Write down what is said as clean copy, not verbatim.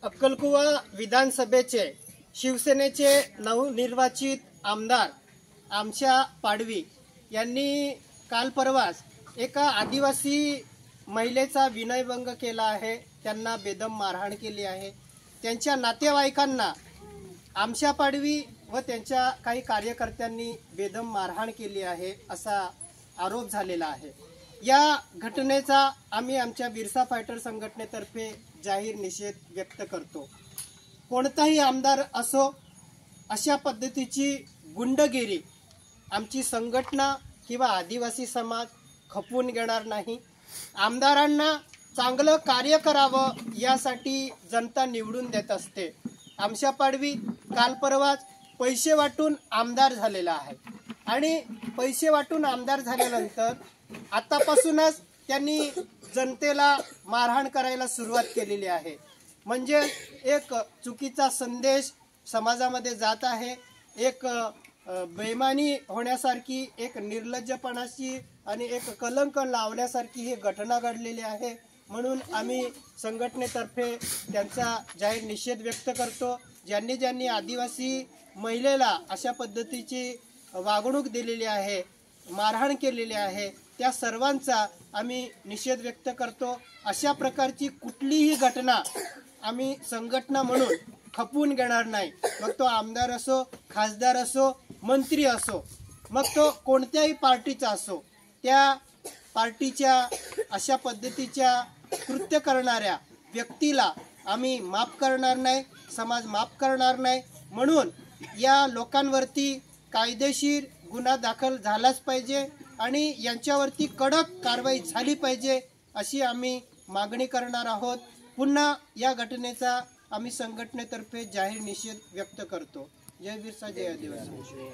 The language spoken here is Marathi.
अक्कलकुवा विधानसभेचे शिवसेनेचे नवनिर्वाचित आमदार आमच्या पाडवी यांनी काल परवाच एका आदिवासी महिलेचा विनयभंग केला आहे। त्यांना बेदम मारहाण केली आहे। त्यांच्या नातेवाईकांना आमच्या पाडवी व त्यांच्या काही कार्यकर्त्यांनी बेदम मारहाण केली आहे असा आरोप झालेला आहे। या घटनेचा आम्ही आमच्या बिरसा फायटर संघटनेतर्फे जाहीर निषेध व्यक्त करतो। कोणताही आमदार असो, अशा पद्धतीची गुंडगिरी आमची संघटना किंवा आदिवासी समाज खपवून घेणार नाही। आमदारांना चांगलं कार्य करावं यासाठी जनता निवडून देत असते। आमच्या पाडवी काल परवाच पैसे वाटून आमदार झालेला आहे आणि पैसे वाटून आमदार झाल्यानंतर आतापासूनच त्यांनी जनतेला मारहाण करायला सुरुवात केलेली आहे। म्हणजे एक चुकीचा संदेश समाजामध्ये जात आहे। एक बेईमानी होण्यासारखी, एक निर्लज्जपणाची आणि एक कलंक लावण्यासारखी ही घटना घडलेली आहे। म्हणून आम्ही संघटनेतर्फे त्यांचा जाहीर निषेध व्यक्त करतो। ज्यांनी ज्यांनी आदिवासी महिलेला अशा पद्धतीची वागणूक दिलेली आहे, मारहाण केलेली आहे, त्या सर्वांचा आम्ही निषेध व्यक्त करतो। अशा प्रकारची कुठलीही घटना आम्ही संघटना म्हणून खपवून घेणार नाही। मग तो आमदार असो, खासदार असो, मंत्री असो, मग तो कोणत्याही पार्टीचा असो, त्या पार्टीच्या अशा पद्धतीच्या कृत्य करणाऱ्या व्यक्तीला आम्ही माफ करणार नाही, समाज माफ करणार नाही। म्हणून या लोकांवरती कायदेशीर गुन्हा दाखल झालाच पाहिजे आणि यांच्यावरती कडक कारवाई झाली पाहिजे अशी आम्ही मागणी करणार आहोत। पुन्हा या घटनेचा आम्ही संघटनेतर्फे जाहीर निषेध व्यक्त करतो। जय बिरसा, जय आदिवासी।